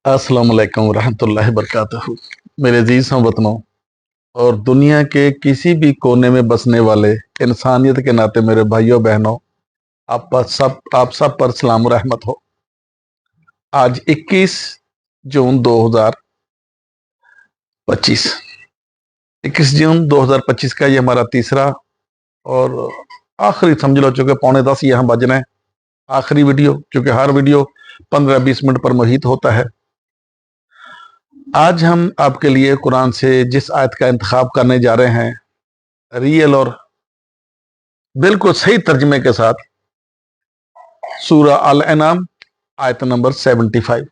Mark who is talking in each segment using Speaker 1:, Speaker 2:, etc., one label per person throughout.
Speaker 1: अस्सलाम वालेकुम रहमतुल्लाहि वबरकातुहू। मेरे अजीज हमवतनों और दुनिया के किसी भी कोने में बसने वाले इंसानियत के नाते मेरे भाइयों बहनों, आप सब पर सलाम और रहमत हो। आज 21 जून 2025 21 जून 2025 का ये हमारा तीसरा और आखिरी समझ लो, चूंकि 9:45 यहाँ बजना है, आखिरी वीडियो, चूंकि हर वीडियो 15-20 मिनट पर मुहित होता है। आज हम आपके लिए कुरान से जिस आयत का इंतखाब करने जा रहे हैं, रियल और बिल्कुल सही तर्जमे के साथ, सूरा अल अनाम आयत नंबर 75।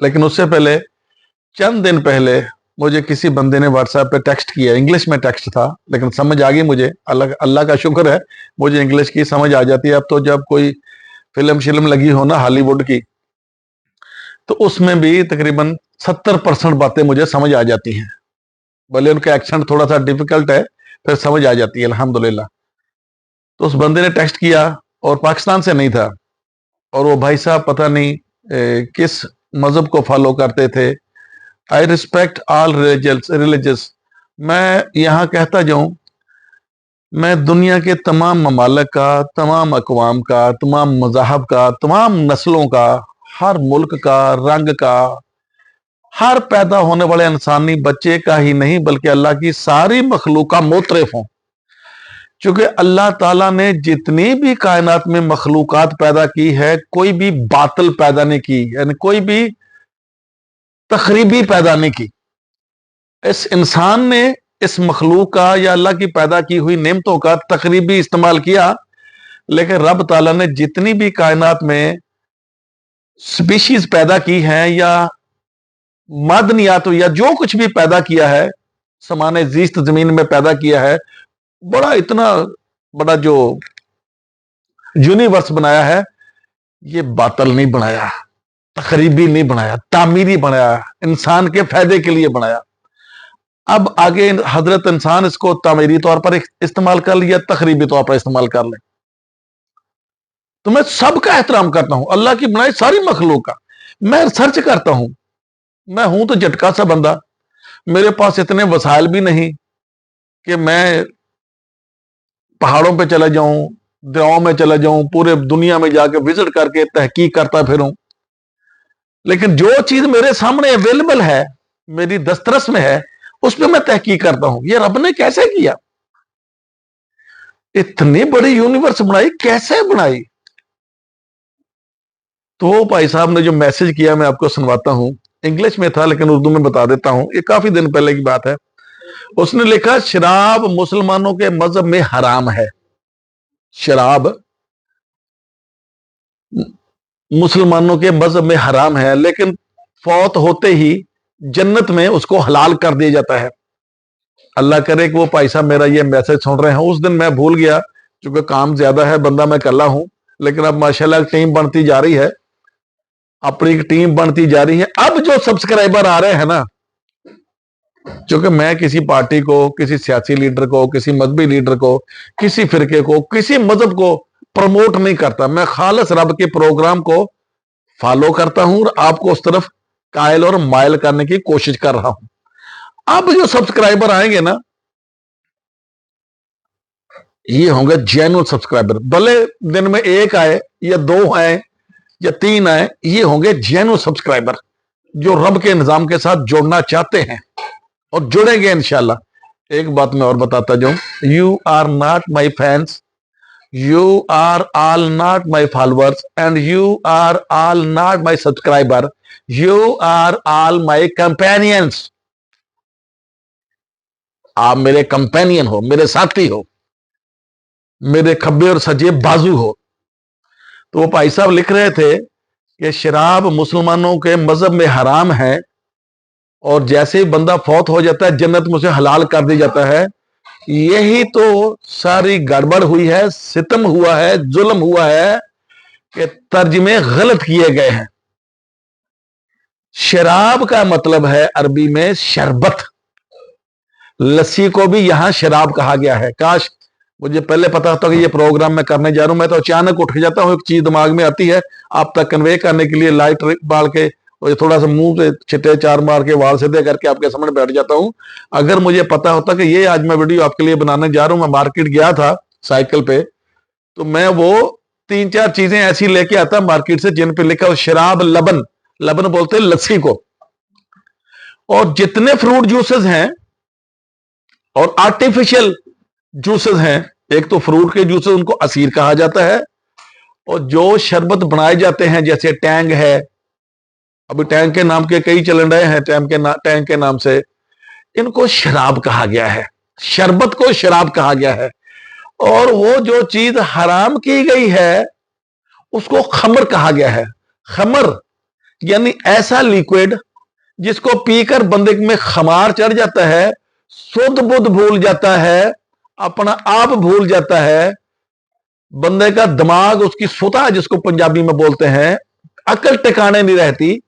Speaker 1: लेकिन उससे पहले चंद दिन पहले मुझे किसी बंदे ने व्हाट्सएप पे टेक्स्ट किया। इंग्लिश में टेक्स्ट था, लेकिन समझ आ गई मुझे। अल्लाह का शुक्र है, मुझे इंग्लिश की समझ आ जाती है। अब तो जब कोई फिल्म शिल्म लगी हो ना हॉलीवुड की, तो उसमें भी तकरीबन 70% बातें मुझे समझ आ जाती हैं। भले उनका एक्सेंट थोड़ा सा डिफिकल्ट है, फिर समझ आ जाती है अल्हम्दुलिल्लाह। तो उस बंदे ने टेक्स्ट किया और पाकिस्तान से नहीं था, और वो भाई साहब पता नहीं किस मजहब को फॉलो करते थे। I respect all religious. मैं यहाँ कहता जाऊं, मैं दुनिया के तमाम ममालिक का, तमाम अकवाम का, तमाम मज़ाहब का, तमाम नस्लों का, हर मुल्क का, रंग का, हर पैदा होने वाले इंसानी बच्चे का ही नहीं बल्कि अल्लाह की सारी मखलूक का मोतरफ हूं। क्योंकि अल्लाह ताला ने जितनी भी कायनात में मखलूकात पैदा की है, कोई भी बातिल पैदा नहीं की, यानी कोई भी तखरीबी पैदा नहीं की। इस इंसान ने इस मखलूक का या अल्लाह की पैदा की हुई नेमतों का तकरीबी इस्तेमाल किया। लेकिन रब ताला ने जितनी भी कायनात में स्पीशीज पैदा की हैं या मादनियात या जो कुछ भी पैदा किया है, समाने जीस्त जमीन में पैदा किया है, बड़ा इतना बड़ा जो यूनिवर्स बनाया है, ये बातल नहीं बनाया, तकरीबी नहीं बनाया, तामीरी बनाया, इंसान के फायदे के लिए बनाया। अब आगे हजरत इंसान इसको तामीरी तौर पर इस्तेमाल कर लिया, तकरीबी तौर पर इस्तेमाल कर ले। तो मैं सबका एहतराम करता हूं, अल्लाह की बनाई सारी मखलूक का। मैं रिसर्च करता हूं। मैं हूं तो झटका सा बंदा, मेरे पास इतने वसाइल भी नहीं कि मैं पहाड़ों पे चला जाऊं, दरियाओं में चला जाऊं, पूरे दुनिया में जाके विजिट करके तहकीक करता फिरूं। लेकिन जो चीज मेरे सामने अवेलेबल है, मेरी दस्तरस में है, उस पर मैं तहकीक करता हूं। ये रब ने कैसे किया? इतनी बड़ी यूनिवर्स बनाई, कैसे बनाई? तो भाई साहब ने जो मैसेज किया मैं आपको सुनवाता हूं। इंग्लिश में था लेकिन उर्दू में बता देता हूं, ये काफी दिन पहले की बात है। उसने लिखा, शराब मुसलमानों के मजहब में हराम है। शराब मुसलमानों के मजहब में हराम है, लेकिन फौत होते ही जन्नत में उसको हलाल कर दिया जाता है। अल्लाह करे कि वो भाई साहब मेरा ये मैसेज सुन रहे हैं। उस दिन मैं भूल गया, क्योंकि काम ज्यादा है, बंदा मैं कल्ला हूं। लेकिन अब माशाल्लाह टीम बनती जा रही है, अपनी टीम बनती जा रही है। अब जो सब्सक्राइबर आ रहे हैं ना, क्योंकि मैं किसी पार्टी को, किसी सियासी लीडर को, किसी मजहबी लीडर को, किसी फिरके को, किसी मजहब को प्रमोट नहीं करता। मैं खालिस रब के प्रोग्राम को फॉलो करता हूं और आपको उस तरफ कायल और मायल करने की कोशिश कर रहा हूं। अब जो सब्सक्राइबर आएंगे ना, ये होंगे जेन्युइन सब्सक्राइबर। भले दिन में एक आए या दो आए या तीन आए, ये होंगे जेन्युइन सब्सक्राइबर जो रब के निजाम के साथ जुड़ना चाहते हैं और जुड़ेंगे इंशाल्लाह। एक बात मैं और बताता जाऊं, you are not my fans, you are all not my followers, and you are all not my subscriber, you are all my companions. आप मेरे कंपेनियन हो, मेरे साथी हो, मेरे खब्बे और सजे बाजू हो। तो वो भाई साहब लिख रहे थे कि शराब मुसलमानों के मजहब में हराम है, और जैसे ही बंदा फौत हो जाता है जन्नत में उसे हलाल कर दिया जाता है। यही तो सारी गड़बड़ हुई है, सितम हुआ है, जुल्म हुआ है कि तर्जमे गलत किए गए हैं। शराब का मतलब है अरबी में शरबत। लस्सी को भी यहां शराब कहा गया है। काश मुझे पहले पता होता कि ये प्रोग्राम मैं करने जा रहा हूं। मैं तो अचानक उठ जाता हूं, एक चीज दिमाग में आती है, आप तक कन्वे करने के लिए लाइट बाल के और थोड़ा सा मुंह से छिट्टे चार मार के वाल सीधे करके आपके सामने बैठ जाता हूं। अगर मुझे पता होता कि ये आज मैं वीडियो आपके लिए बनाने जा रहा हूं, मैं मार्केट गया था साइकिल पे, तो मैं वो 3-4 चीजें ऐसी लेके आता मार्केट से जिन पे लिखा हो शराब लबन, लबन बोलते हैं लस्सी को, और जितने फ्रूट जूसेस हैं और आर्टिफिशियल जूसेस हैं, एक तो फ्रूट के जूसेस उनको असीर कहा जाता है, और जो शरबत बनाए जाते हैं जैसे टैंग है, अभी टैंग के नाम के कई चलन रहे हैं, टैंग के नाम से, इनको शराब कहा गया है, शरबत को शराब कहा गया है। और वो जो चीज हराम की गई है उसको खमर कहा गया है। खमर यानी ऐसा लिक्विड जिसको पीकर बंदे में खमार चढ़ जाता है, शुद्ध बुद्ध भूल जाता है, अपना आप भूल जाता है, बंदे का दिमाग, उसकी सुता जिसको पंजाबी में बोलते हैं, अकल टिकाने नहीं रहती,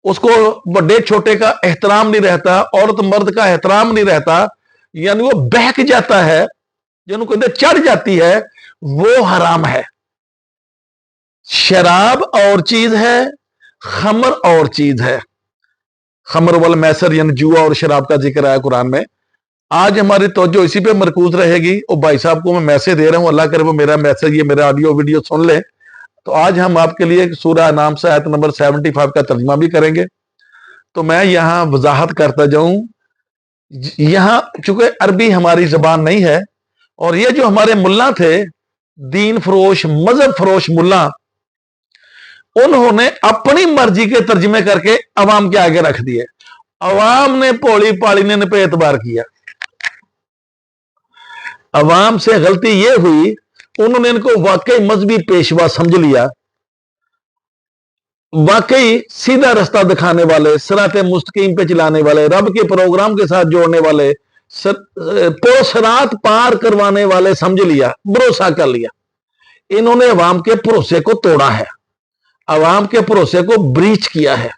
Speaker 1: उसको बड़े छोटे का एहतराम नहीं रहता, औरत मर्द का एहतराम नहीं रहता, यानी वो बहक जाता है, जिनको कहते चढ़ जाती है, वो हराम है। शराब और चीज है, खमर और चीज है। खमर वल मैसर यानी जुआ और शराब का जिक्र आया कुरान में। आज हमारी तवज्जो इसी पे मरकूज रहेगी। और भाई साहब को मैं मैसेज दे रहा हूं, अल्लाह करे वो मेरा मैसेज, ये मेरा ऑडियो वीडियो सुन ले। तो आज हम आपके लिए सूरह अनाम से आयत नंबर 75 का तर्जुमा भी करेंगे। तो मैं यहां वजाहत करता जाऊं, यहां चूंकि अरबी हमारी जबान नहीं है, और ये जो हमारे मुल्ला थे, दीन फरोश मजहब फरोश मुल्ला, उन्होंने अपनी मर्जी के तर्जमे करके अवाम के आगे रख दिए। अवाम ने भोली पाली ने पे एतबार किया। अवाम से गलती यह हुई, उन्होंने इनको वाकई मजहबी पेशवा समझ लिया, वाकई सीधा रास्ता दिखाने वाले, सिराते मुस्तकीम पे चलाने वाले, रब के प्रोग्राम के साथ जोड़ने वाले, पोसरात पार करवाने वाले समझ लिया, भरोसा कर लिया। इन्होंने अवाम के भरोसे को तोड़ा है, अवाम के भरोसे को ब्रीच किया है।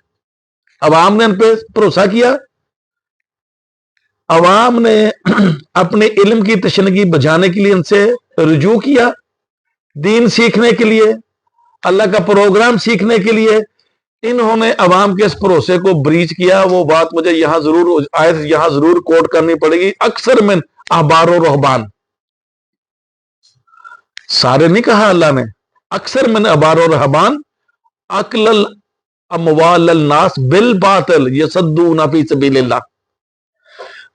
Speaker 1: अवाम ने इन पे भरोसा किया, अवाम ने अपने इल्म की तशनगी बजाने के लिए इनसे रुजू किया, दीन सीखने के लिए, अल्लाह का प्रोग्राम सीखने के लिए इन्होंने अवाम के इस भरोसे को ब्रीच किया। वो बात मुझे यहां जरूर कोट करनी पड़ेगी। अक्सर में अहबार और रहबान, सारे नहीं कहा अल्लाह ने, अक्सर में अहबार और रहबान अकलल अमवाल नास बिल बातिल यसद्दूना फी सबीलिल्लाह।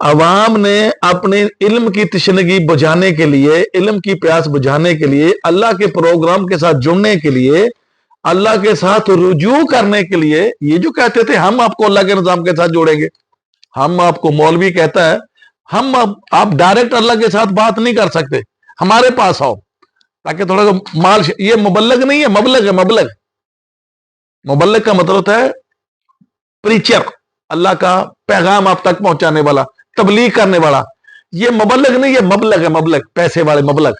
Speaker 1: अवाम ने अपने इल्म की तशनगी बुझाने के लिए, इल्म की प्यास बुझाने के लिए, अल्लाह के प्रोग्राम के साथ जुड़ने के लिए, अल्लाह के साथ रुजू करने के लिए, ये जो कहते थे हम आपको अल्लाह के निजाम के साथ जोड़ेंगे, हम आपको, मौलवी कहता है हम आप डायरेक्ट अल्लाह के साथ बात नहीं कर सकते, हमारे पास आओ ताकि थोड़ा सा माल, ये मुबल्लग नहीं है, मबलग है। मबलग, मुबल्लग का मतलब होता है प्रीचर, अल्लाह का पैगाम आप तक पहुंचाने वाला, तबलीग करने वाला। ये मुबल्लग नहीं है, मबलग है, मबलग, पैसे वाले मबलग।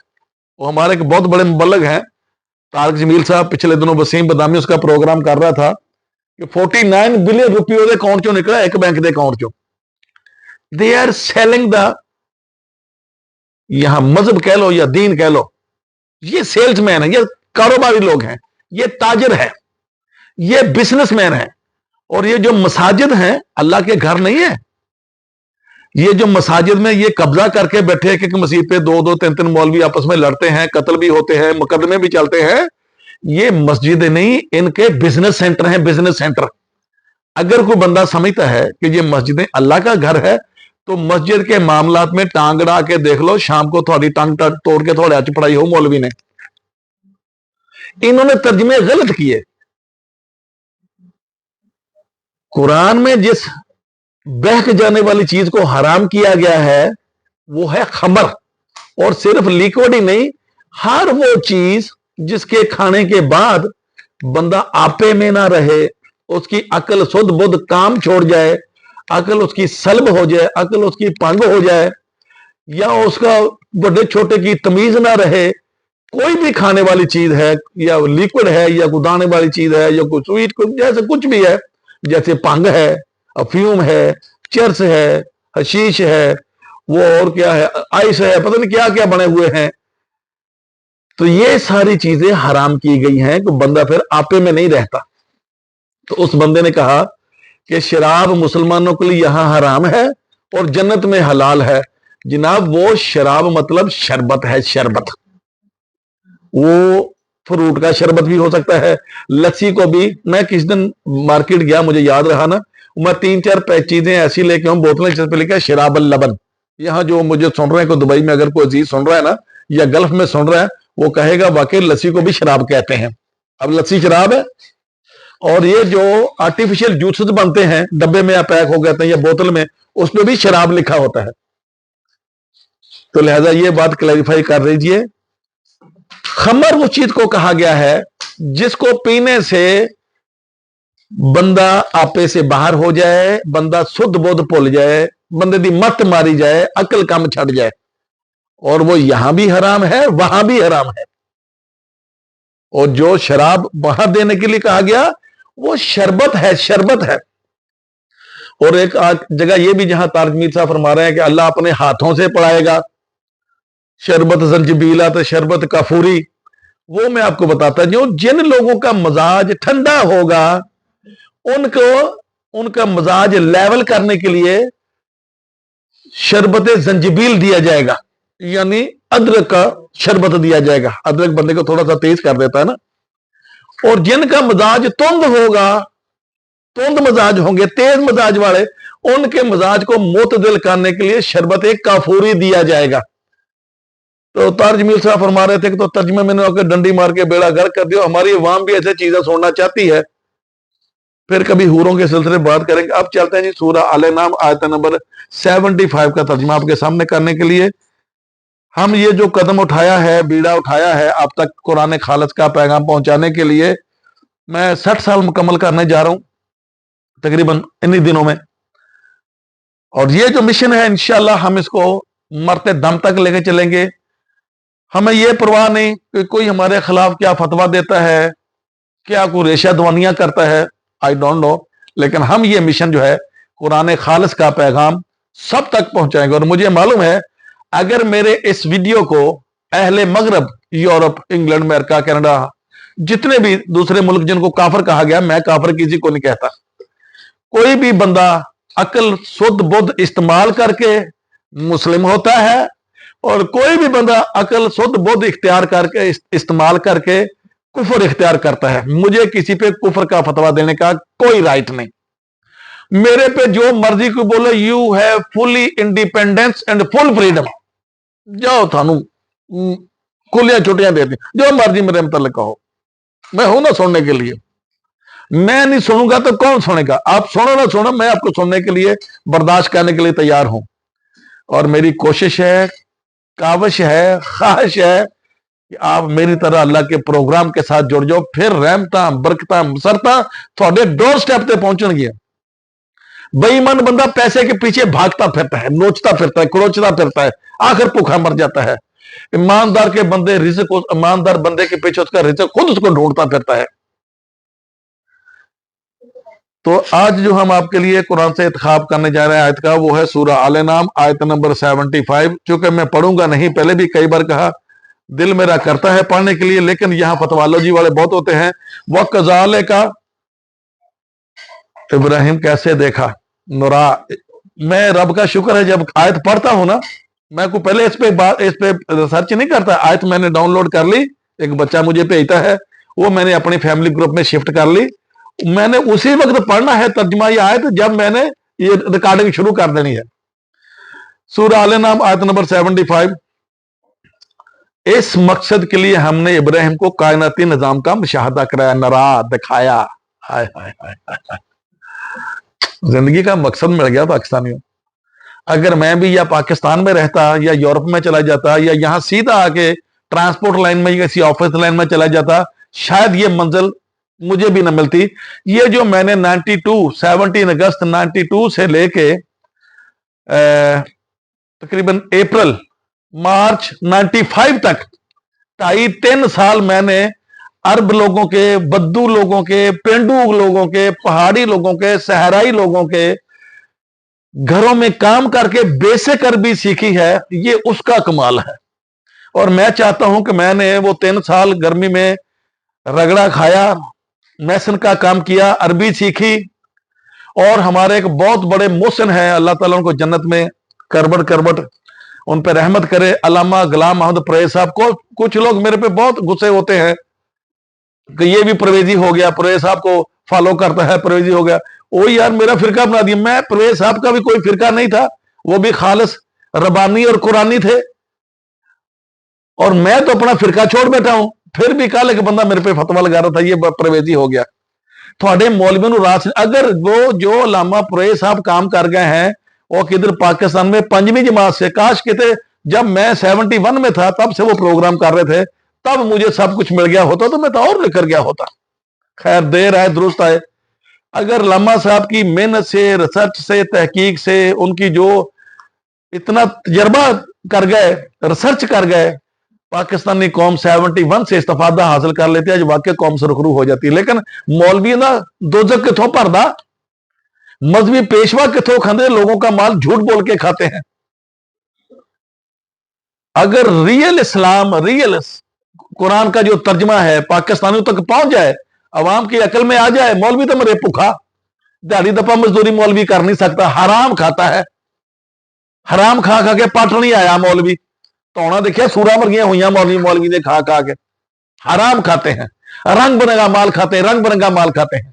Speaker 1: वो हमारे एक बहुत बड़े मुबल्लग हैं तारक जमील साहब, पिछले दिनों वसीम बदामी उसका प्रोग्राम कर रहा था कि 49 बिलियन रुपये ਉਹਦੇ अकाउंट चो निकला, एक बैंक के अकाउंट चो। दे आर सेलिंग द, यहां मजहब कह लो या दीन कह लो, ये सेल्समैन है, ये कारोबारी लोग हैं, ये ताजर है, ये बिजनेसमैन है। और ये जो मसाजिद हैं अल्लाह के घर नहीं है, ये जो मसाजिद में ये कब्जा करके बैठे हैं कि मस्जिद पे 2-2, 3-3 मौलवी आपस में लड़ते हैं, कत्ल भी होते हैं, मुकदमे भी चलते हैं, ये मस्जिद नहीं, इनके बिजनेस सेंटर हैं, बिजनेस सेंटर। अगर कोई बंदा समझता है कि ये मस्जिदें अल्लाह का घर है, तो मस्जिद के मामलात में टांग अड़ा के देख लो, शाम को थोड़ी टांग तोड़ के थोड़े हच पढ़ाई हो मौलवी ने। इन्होंने तर्जमे गलत किए। कुरान में जिस बहक जाने वाली चीज को हराम किया गया है वो है खमर, और सिर्फ लिक्विड ही नहीं, हर वो चीज जिसके खाने के बाद बंदा आपे में ना रहे, उसकी अकल सुध बुद्ध काम छोड़ जाए, अकल उसकी सल्ब हो जाए, अकल उसकी भंग हो जाए, या उसका बड़े छोटे की तमीज ना रहे, कोई भी खाने वाली चीज है, या लिक्विड है, या कोई दाने वाली चीज है, या कोई स्वीट, जैसे कुछ भी है, जैसे भंग है, अफ्यूम है, चर्स है, हशीश है, वो और क्या है, आइस है, पता नहीं क्या क्या बने हुए हैं। तो ये सारी चीजें हराम की गई हैं कि बंदा फिर आपे में नहीं रहता। تو उस बंदे ने कहा कि शराब मुसलमानों के लिए यहां हराम है और जन्नत में हलाल है। जनाब वो शराब मतलब शरबत है, शरबत। वो फ्रूट का शरबत भी हो सकता है, लस्सी को भी। मैं किस दिन मार्केट गया, मुझे याद रहा ना, मैं 3-4 चीजें ऐसी लेके आऊं, बोतलें, जिस पे लिखा है शराब अल लबन। यहाँ जो मुझे सुन रहे हैं, को दुबई में अगर कोई अजीज सुन रहा है ना, या गल्फ में सुन रहा है, वो कहेगा वाकई लस्सी को भी शराब कहते हैं। अब लस्सी शराब है, और ये जो आर्टिफिशियल जूसेस बनते हैं, डब्बे में या पैक हो गए हैं या बोतल में, उसमें भी शराब लिखा होता है। तो लिहाजा ये बात क्लैरिफाई कर दीजिए। खमर उस चीज को कहा गया है जिसको पीने से बंदा आपे से बाहर हो जाए, बंदा शुद्ध बोध भुल जाए, बंदे दी मत मारी जाए, अकल कम छड़ जाए। और वो यहां भी हराम है, वहां भी हराम है। और जो शराब वहां देने के लिए कहा गया, वो शरबत है, शरबत है। और एक जगह ये भी जहां तारजमीर साहब फरमा रहे हैं कि अल्लाह अपने हाथों से पढ़ाएगा, शरबत जंजबीला तो शरबत काफूरी। वो मैं आपको बताता हूं, जिन लोगों का मजाज ठंडा होगा उनको उनका मजाज लेवल करने के लिए शरबत जंजबील दिया जाएगा, यानी अदरक का शरबत दिया जाएगा। अदरक बंदे को थोड़ा सा तेज कर देता है ना। और जिनका मजाज तुंद होगा, तुंद मजाज होंगे, तेज मजाज वाले, उनके मजाज को मुतदिल करने के लिए शरबत काफूरी दिया जाएगा। तो तारजमील साहब फरमा रहे थे कि तो तर्जमे मैंने आकर डंडी मार के बेड़ा गर्क कर दिया। हमारी अवाम भी ऐसे चीजें सुनना चाहती है, फिर कभी हूरों के सिलसिले में बात करेंगे। अब चलते हैं जी सूरह अल नाम आयत नंबर 75 का तर्जमा आपके सामने करने के लिए। हम ये जो कदम उठाया है, बीड़ा उठाया है आप तक कुरान खालिस का पैगाम पहुंचाने के लिए, मैं 60 साल मुकम्मल करने जा रहा हूं तकरीबन इन्हीं दिनों में। और ये जो मिशन है इंशाल्लाह हम इसको मरते दम तक लेके चलेंगे। हमें ये परवाह नहीं कि कोई हमारे खिलाफ क्या फतवा देता है, क्या कोई रेशा दवानियां करता है, आई डोंट नो। लेकिन हम ये मिशन जो है कुरान खालिस का पैगाम सब तक पहुंचाएंगे। और मुझे मालूम है अगर मेरे इस वीडियो को अहले मगरब, यूरोप, इंग्लैंड, अमेरिका, कनाडा, जितने भी दूसरे मुल्क जिनको काफर कहा गया, मैं काफर किसी को नहीं कहता, कोई भी बंदा अकल शुद्ध बुद्ध इस्तेमाल करके मुस्लिम होता है, और कोई भी बंदा अकल शुद्ध बुद्ध इख्तियार करके इस्तेमाल करके कुफर इख्तियार करता है। मुझे किसी पे कुफर का फतवा देने का कोई राइट नहीं। मेरे पे जो मर्जी को बोलो, you have fully independence and full freedom. जाओ थानू खुलियां छुट्टियां दे दी, जो मर्जी मेरे मतलब कहो, मैं हूं ना सुनने के लिए। मैं नहीं सुनूंगा तो कौन सुनेगा? आप सुनो ना सुनो, मैं आपको सुनने के लिए, बर्दाश्त करने के लिए तैयार हूं। और मेरी कोशिश है, काविश है, ख्वाहिश है कि आप मेरी तरह अल्लाह के प्रोग्राम के साथ जुड़ जाओ। फिर रहमतां बरकतां मसरतां थोड़े डोर स्टेप ते पहुंचणगियां। बेईमान बंदा पैसे के पीछे भागता फिरता है, नोचता फिरता है, क्रोचता फिरता है, आखिर भूखा मर जाता है। ईमानदार के बंदे रिज़्क, ईमानदार बंदे के पीछे उसका रिज़्क खुद उसको ढूंढता फिरता है। तो आज जो हम आपके लिए कुरान से इंतखाब करने जा रहे हैं आयत का, वो है सूरह अल नाम आयत नंबर 75। चूंकि मैं पढ़ूंगा नहीं, पहले भी कई बार कहा, दिल मेरा करता है पढ़ने के लिए, लेकिन यहां फतवालोजी वाले बहुत होते हैं। वह कजाले का इब्राहिम कैसे देखा नुरा। मैं रब का शुक्र है जब आयत पढ़ता हूं ना, मैं को पहले इस पे रिसर्च नहीं करता। आयत मैंने डाउनलोड कर ली, एक बच्चा मुझे भेजता है, वो मैंने अपनी फैमिली ग्रुप में शिफ्ट कर ली। मैंने उसी वक्त पढ़ना है तर्जुमा ये आयत जब मैंने ये रिकॉर्डिंग शुरू कर देनी है। सूरह अल नाम आयत नंबर 75। इस मकसद के लिए हमने इब्राहिम को कायनाती निजाम का मुशाहदा कराया, नरा दिखाया। हाय हाय हाय हाय, जिंदगी का मकसद मिल गया पाकिस्तानियों। अगर मैं भी या पाकिस्तान में रहता या यूरोप में चला जाता या यहां सीधा आके ट्रांसपोर्ट लाइन में या किसी ऑफिस लाइन में चला जाता, शायद ये मंजिल मुझे भी न मिलती। ये जो मैंने 17 अगस्त 92 से लेके तकरीबन अप्रैल मार्च 95 तक 2.5-3 साल मैंने अरब लोगों के, बद्दू लोगों के, पेंडू लोगों के, पहाड़ी लोगों के, सहराई लोगों के घरों में काम करके बेसिक अरबी सीखी है। ये उसका कमाल है। और मैं चाहता हूं कि मैंने वो 3 साल गर्मी में रगड़ा खाया, मैसन का काम किया, अरबी सीखी, और हमारे एक बहुत बड़े मोहसिन हैं, अल्लाह ताला उनको जन्नत में करबट करबट उन पर रहमत करे, अल्लामा गुलाम मोहम्मद परवेज साहब को। कुछ लोग मेरे पे बहुत गुस्से होते हैं कि ये भी परवेजी हो गया, परवेज साहब को फॉलो करता है, परवेजी हो गया। ओ यार, मेरा फिरका बना दिया। मैं, परवेज साहब का भी कोई फिरका नहीं था, वो भी खालिस रबानी और कुरानी थे, और मैं तो अपना फिरका छोड़ बैठा हूं। फिर भी कल एक बंदा मेरे पे फतवा लगा रहा था, ये परवेजी हो गया। थोड़े मौलवी ਨੂੰ रास, अगर वो जो अल्लामा परवेज साहब काम कर गए हैं वो किधर पाकिस्तान में 5वीं जमात से, काश कितने जब मैं 71 में था तब से वो प्रोग्राम कर रहे थे, तब मुझे सब कुछ मिल गया होता तो मैं तो और लेकर गया होता। खैर, देर आए दुरुस्त आए। अगर अल्लामा साहब की मेहनत से, रिसर्च से, तहकीक से, उनकी जो इतना तजर्बा कर गए, रिसर्च कर गए, पाकिस्तानी कौम 71 से इस्तेफादा हासिल कर लेती है, आज वाकई कौम सुरखरू हो जाती है। लेकिन मौलवी ना दोजक किथों भरदा, मजहबी पेशवा किथों खाते, लोगों का माल झूठ बोल के खाते हैं। अगर रियल इस्लाम, रियल कुरान का जो तर्जमा है पाकिस्तानियों तक पहुंच जाए, अवाम की अकल में आ जाए, मौलवी तो मरे भूखा, दिहाड़ी दफा मजदूरी मौलवी कर नहीं सकता, हराम खाता है, हराम खा खा के पट नहीं आया मौलवी। तोना देखिए सूरा मरगियां हुई मौलवी ने खा खा के, हराम खाते हैं, रंग बिरंगा माल खाते हैं, रंग बिरंगा माल खाते हैं,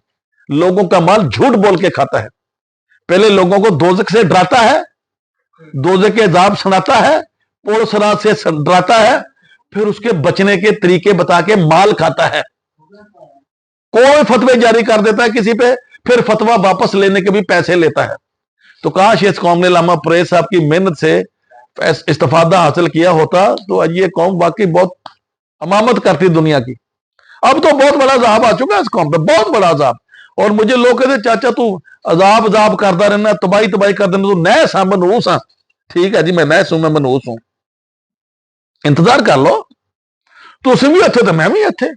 Speaker 1: लोगों का माल झूठ बोल के खाता है। पहले लोगों को दोजक से डराता है, दोजक के अजाब सुनाता है, पुलिस रात से डराता है, फिर उसके बचने के तरीके बता के माल खाता है। कोई फतवे जारी कर देता है किसी पे, फिर फतवा वापस लेने के भी पैसे लेता है। तो काश इस कौम ने अल्लामा परवेज साहब की मेहनत से इस्तिफादा हासिल किया होता तो आज ये कौम वाकई बहुत अमामत करती दुनिया की। अब तो बहुत बड़ा अजाब आ चुका है इस कौम पे, बहुत बड़ा अजाब। और मुझे लोग कहते चाचा तू अजाब अजाब करता रहना, तबाही तबाही कर देना, तू नए सा मनूस हाँ। ठीक है जी, मैं नैस हूं, मैं मनूस हूं, इंतजार कर लो, तुम भी अच्छे तो मैं भी अच्छे।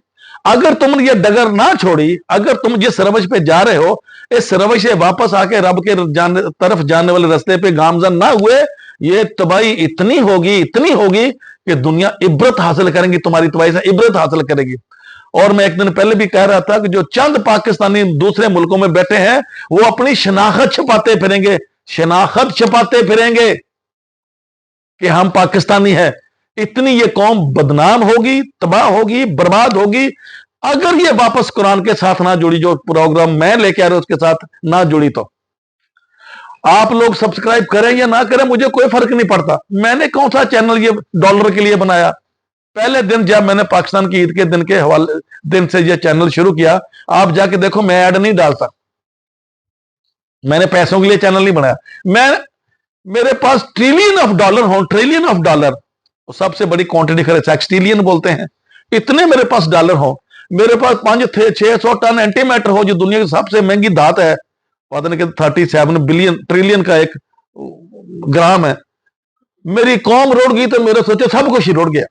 Speaker 1: अगर तुम ये डगर ना छोड़ी, अगर तुम जिस रवश पे जा रहे हो, इस रवश से वापस आके रब के तरफ जाने वाले रास्ते पे गामजन ना हुए, ये तबाही इतनी होगी कि दुनिया इबरत हासिल करेंगी, तुम्हारी तबाही से इबरत हासिल करेगी। और मैं एक दिन पहले भी कह रहा था कि जो चंद पाकिस्तानी दूसरे मुल्कों में बैठे हैं वो अपनी शनाख्त छुपाते फिरेंगे, शनाख्त छुपाते फिरेंगे कि हम पाकिस्तानी है। इतनी ये कौम बदनाम होगी, तबाह होगी, बर्बाद होगी अगर ये वापस कुरान के साथ ना जुड़ी। जो प्रोग्राम मैं लेके आ रहा हूं उसके साथ ना जुड़ी तो आप लोग सब्सक्राइब करें या ना करें, मुझे कोई फर्क नहीं पड़ता। मैंने कौन सा चैनल ये डॉलर के लिए बनाया? पहले दिन जब मैंने पाकिस्तान की ईद के दिन के हवाले दिन से ये चैनल शुरू किया, आप जाके देखो मैं ऐड नहीं डालता, मैंने पैसों के लिए चैनल नहीं बनाया। मैं, मेरे पास ट्रिलियन ऑफ डॉलर हो, ट्रिलियन ऑफ डॉलर, सबसे बड़ी क्वांटिटी खरीद, सेक्सटिलियन बोलते हैं, इतने मेरे पास डॉलर हो, मेरे पास 500-600 टन एंटी मैटर हो, जो दुनिया की सबसे महंगी धात है, पता नहीं कि 37 बिलियन ट्रिलियन का एक ग्राम है। मेरी कौम रुड़ गई तो मेरे सोचे सब कुछ ही रुड़ गया।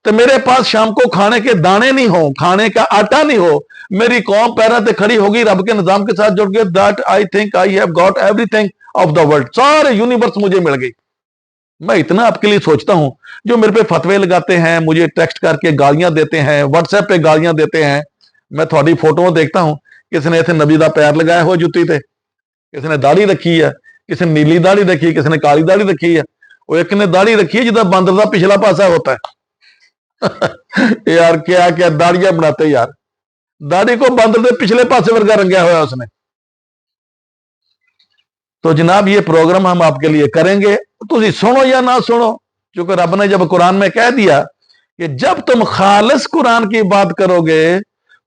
Speaker 1: तो मेरे पास शाम को खाने के दाने नहीं हो, खाने का आटा नहीं हो, मेरी कौम पैरों पे खड़ी होगी, रब के निजाम के साथ जुड़ गई। That I think I have got everything of the world, सारे यूनिवर्स मुझे मिल गई। मैं इतना आपके लिए सोचता हूं, जो मेरे पे फतवे लगाते हैं, मुझे टेक्स्ट करके गालियां देते हैं, व्हाट्सएप पे गालियां देते हैं, मैं थोड़ी फोटो देखता हूं, किसी ने इतने नबी का पैर लगाया हो जुत्ती ते, किसी ने दाढ़ी रखी है, किसी ने नीली दाढ़ी रखी है, किसी ने काली दाढ़ी रखी है, और एक ने दाढ़ी रखी है जिदा बंदर का पिछला पासा होता है। यार क्या क्या दाढ़ियां बनाते यार, दाढ़ी को बंदर के पिछले पासे वर्गा रंगया हुआ उसने। तो जनाब ये प्रोग्राम हम आपके लिए करेंगे, तो सुनो या ना सुनो, क्योंकि रब ने जब कुरान में कह दिया कि जब तुम खालिस कुरान की बात करोगे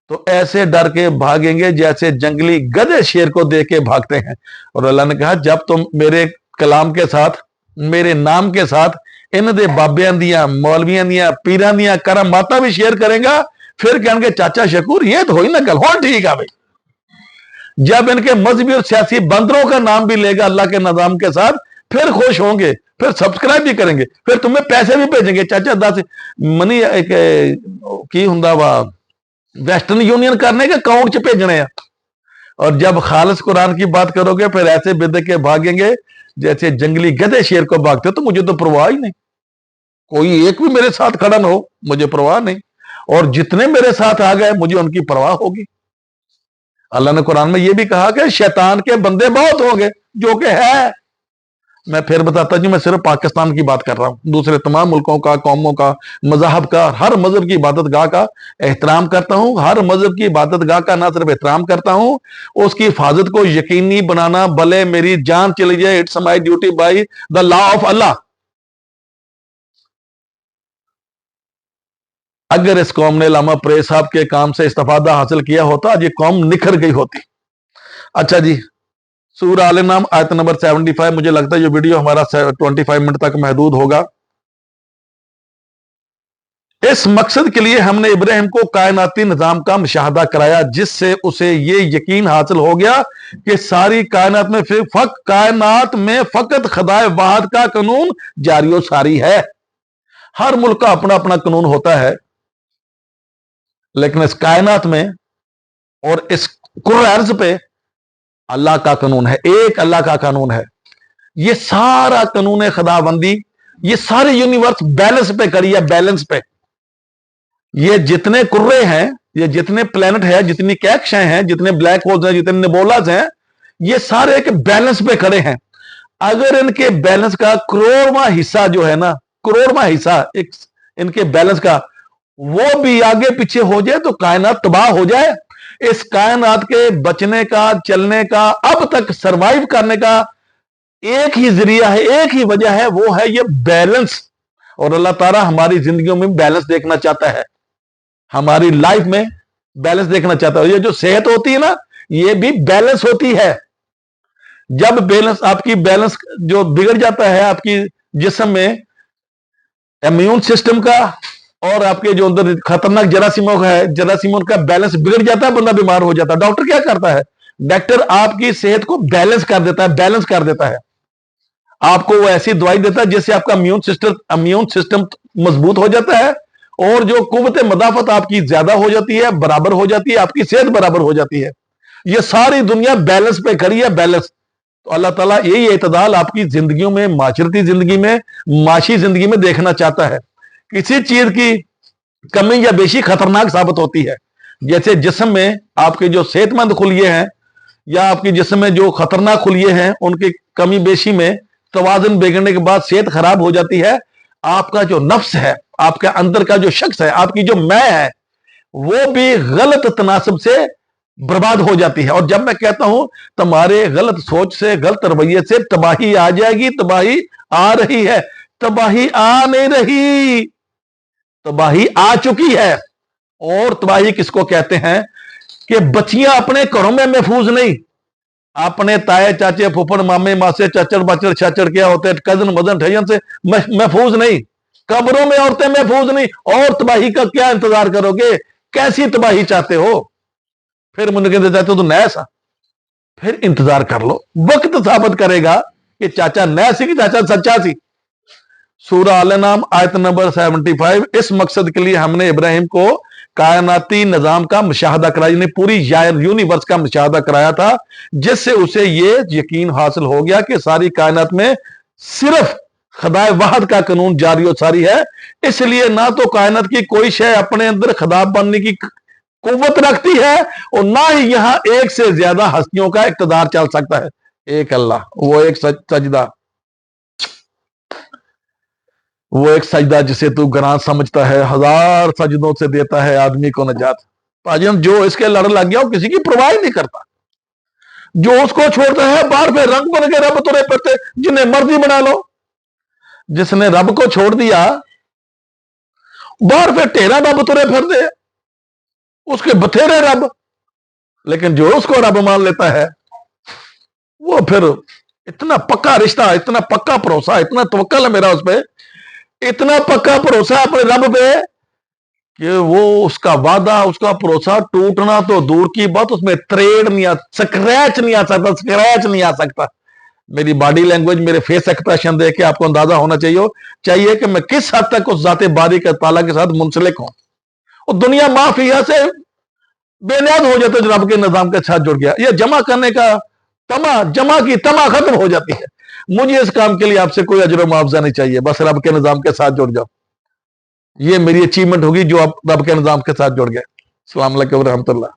Speaker 1: तो ऐसे डर के भागेंगे जैसे जंगली गधे शेर को देख के भागते हैं। और अल्लाह ने कहा जब तुम मेरे कलाम के साथ, मेरे नाम के साथ इन दे बाबियां दियां, मौलवियां दियां, पीरां दियां करामातां भी शेयर करेगा, फिर कहेंगे चाचा शकूर ये तो हुई ना गल, हो ठीक है भाई। जब इनके मजहबी और सियासी बंदरों का नाम भी लेगा अल्लाह के निजाम के साथ, फिर खुश होंगे, फिर सब्सक्राइब भी करेंगे, फिर तुम्हें पैसे भी भेजेंगे। चाचा 10 मनी एक की हुंदा वा वेस्टर्न यूनियन करने के अकाउंट च भेजने। और जब खालिस कुरान की बात करोगे फिर ऐसे बिद के भागेंगे जैसे जंगली गधे शेर को भागते। तो मुझे तो परवाह ही नहीं, कोई एक भी मेरे साथ खड़ा ना हो, मुझे परवाह नहीं, और जितने मेरे साथ आ गए मुझे उनकी परवाह होगी। अल्लाह ने कुरान में यह भी कहा कि शैतान के बंदे बहुत होंगे, जो कि है। मैं फिर बताता हूं, मैं सिर्फ पाकिस्तान की बात कर रहा हूं, दूसरे तमाम मुल्कों का, कौमों का, मजहब का, हर मजहब की इबादत गाह का एहतराम करता हूं। हर मजहब की इबादत गाह का ना सिर्फ एहतराम करता हूं, उसकी हिफाजत को यकीनी बनाना, भले मेरी जान चली जाए, it's my duty by the law of Allah. अगर इस कौम ने लामा परेज साहब के काम से इस्तेफादा हासिल किया होता, आज ये कौम निखर गई होती। अच्छा जी, सूरह आल नाम आयत नंबर 75। मुझे लगता है ये वीडियो हमारा 25 मिनट तक महदूद होगा। इस मकसद के लिए हमने इब्राहिम को कायनाती निजाम का मुशाहदा कराया, जिससे उसे ये यकीन हासिल हो गया कि सारी कायनात में फकत खुदाए वाहिद का कानून जारी और सारी है। हर मुल्क का अपना अपना कानून होता है, लेकिन इस कायनात में और इस कुर्रे अर्ज पे अल्लाह का कानून है, एक अल्लाह का कानून है। ये सारा कानून खुदाबंदी, ये सारे यूनिवर्स बैलेंस पे करी है, बैलेंस पे। ये जितने कुर्रे हैं, ये जितने प्लेनेट है, जितनी कैक्शाएं हैं, जितने ब्लैक होल्स हैं, जितने नेबुलास हैं, ये सारे एक बैलेंस पे खड़े हैं। अगर इनके बैलेंस का करोड़वां हिस्सा जो है ना, करोड़वां हिस्सा एक इनके बैलेंस का, वो भी आगे पीछे हो जाए तो कायनात तबाह हो जाए। इस कायनात के बचने का, चलने का, अब तक सरवाइव करने का एक ही जरिया है, एक ही वजह है, वो है ये बैलेंस। और अल्लाह ताला हमारी जिंदगियों में बैलेंस देखना चाहता है, हमारी लाइफ में बैलेंस देखना चाहता है। ये जो सेहत होती है ना, ये भी बैलेंस होती है। जब बैलेंस, आपकी बैलेंस जो बिगड़ जाता है, आपकी जिस्म में इम्यून सिस्टम का और आपके जो अंदर खतरनाक जरासीमों का है, जरासीमों का बैलेंस बिगड़ जाता है, बंदा बीमार हो जाता है। डॉक्टर क्या करता है? डॉक्टर आपकी सेहत को बैलेंस कर देता है, बैलेंस कर देता है। आपको वो ऐसी दवाई देता है जिससे आपका इम्यून सिस्टम मजबूत हो जाता है, और जो कुव्वत मदाफत आपकी ज्यादा हो जाती है, बराबर हो जाती है, आपकी सेहत बराबर हो जाती है। ये सारी दुनिया बैलेंस पे खड़ी है, बैलेंस। तो अल्लाह ताला यही एतदाल आपकी जिंदगियों में, माशरती जिंदगी में, माशी जिंदगी में देखना चाहता है। किसी चीज की कमी या बेशी खतरनाक साबित होती है। जैसे जिस्म में आपके जो सेहतमंद खुलिये हैं, या आपके जिस्म में जो खतरनाक खुलिये हैं, उनकी कमी बेशी में तवाज़ुन बिगड़ने के बाद सेहत खराब हो जाती है। आपका जो नफ्स है, आपके अंदर का जो शख्स है, आपकी जो मैं है, वो भी गलत तनासब से बर्बाद हो जाती है। और जब मैं कहता हूं तुम्हारे गलत सोच से, गलत रवैये से तबाही आ जाएगी, तबाही आ रही है, तबाही आ नहीं रही, तबाही आ चुकी है। और तबाही किसको कहते हैं? कि बच्चियां अपने घरों में महफूज नहीं, अपने ताए चाचे फुफड़ मामे मासे चाचड़ बाचड़ छाचड़ क्या होते हैं, कजन मदन ठजन से महफूज नहीं, कब्रों में औरतें महफूज नहीं। और तबाही का क्या इंतजार करोगे? कैसी तबाही चाहते हो? फिर मुझे कहते चाहते हो तो नया सा, फिर इंतजार कर लो, वक्त साबित करेगा कि चाचा नया सी कि चाचा सच्चा सी। सूरह आल नाम आयत नंबर 75। इस मकसद के लिए हमने इब्राहिम को कायनाती निजाम का मुशाहदा कराया, यानी पूरी यूनिवर्स का मुशाहदा कराया था, जिससे उसे ये यकीन हासिल हो गया कि सारी कायनात में सिर्फ खुदाए वाहिद का कानून जारी और सारी है। इसलिए ना तो कायनात की कोई शय अपने अंदर खुदा बनने की कुव्वत रखती है, और ना ही यहां एक से ज्यादा हस्तियों का इक़्तिदार चल सकता है। एक अल्लाह, वो एक सजदा, वो एक सजदा जिसे तू गरां समझता है, हजार सजदों से देता है आदमी को नजात। पाजम जो इसके लड़ लग गया वो किसी की परवाह नहीं करता, जो उसको छोड़ता है बाहर पे रंग बन के रब तुरे फिरते, जिन्हें मर्जी बना लो। जिसने रब को छोड़ दिया, बाहर पे टेरा रब तुरे फिर दे, उसके बथेरे रब, लेकिन जो उसको रब मान लेता है, वो फिर इतना पक्का रिश्ता, इतना पक्का भरोसा, इतना तवक्कल है मेरा उस पर, इतना पक्का भरोसा अपने रब पे कि वो उसका वादा, उसका भरोसा टूटना तो दूर की बात, उसमें त्रेड़ नहीं आ, स्क्रैच नहीं आ सकता, स्क्रैच नहीं आ सकता। मेरी बॉडी लैंग्वेज, मेरे फेस एक्सप्रेशन देख के आपको अंदाजा होना चाहिए कि मैं किस हद तक उस जाते बारी के ताला के साथ मुंसलिक हूं। और दुनिया माफिया से बेनियाद हो जाते जो रब के निजाम के साथ जुड़ गया। ये जमा करने का जमा की तमा खत्म हो जाती है। मुझे इस काम के लिए आपसे कोई अजर मुआवजा नहीं चाहिए, बस रब के निजाम के साथ जुड़ जाओ। ये मेरी अचीवमेंट होगी जो आप रब के निजाम के साथ जुड़ गए। अस्सलाम वालेकुम रहमतुल्लाह।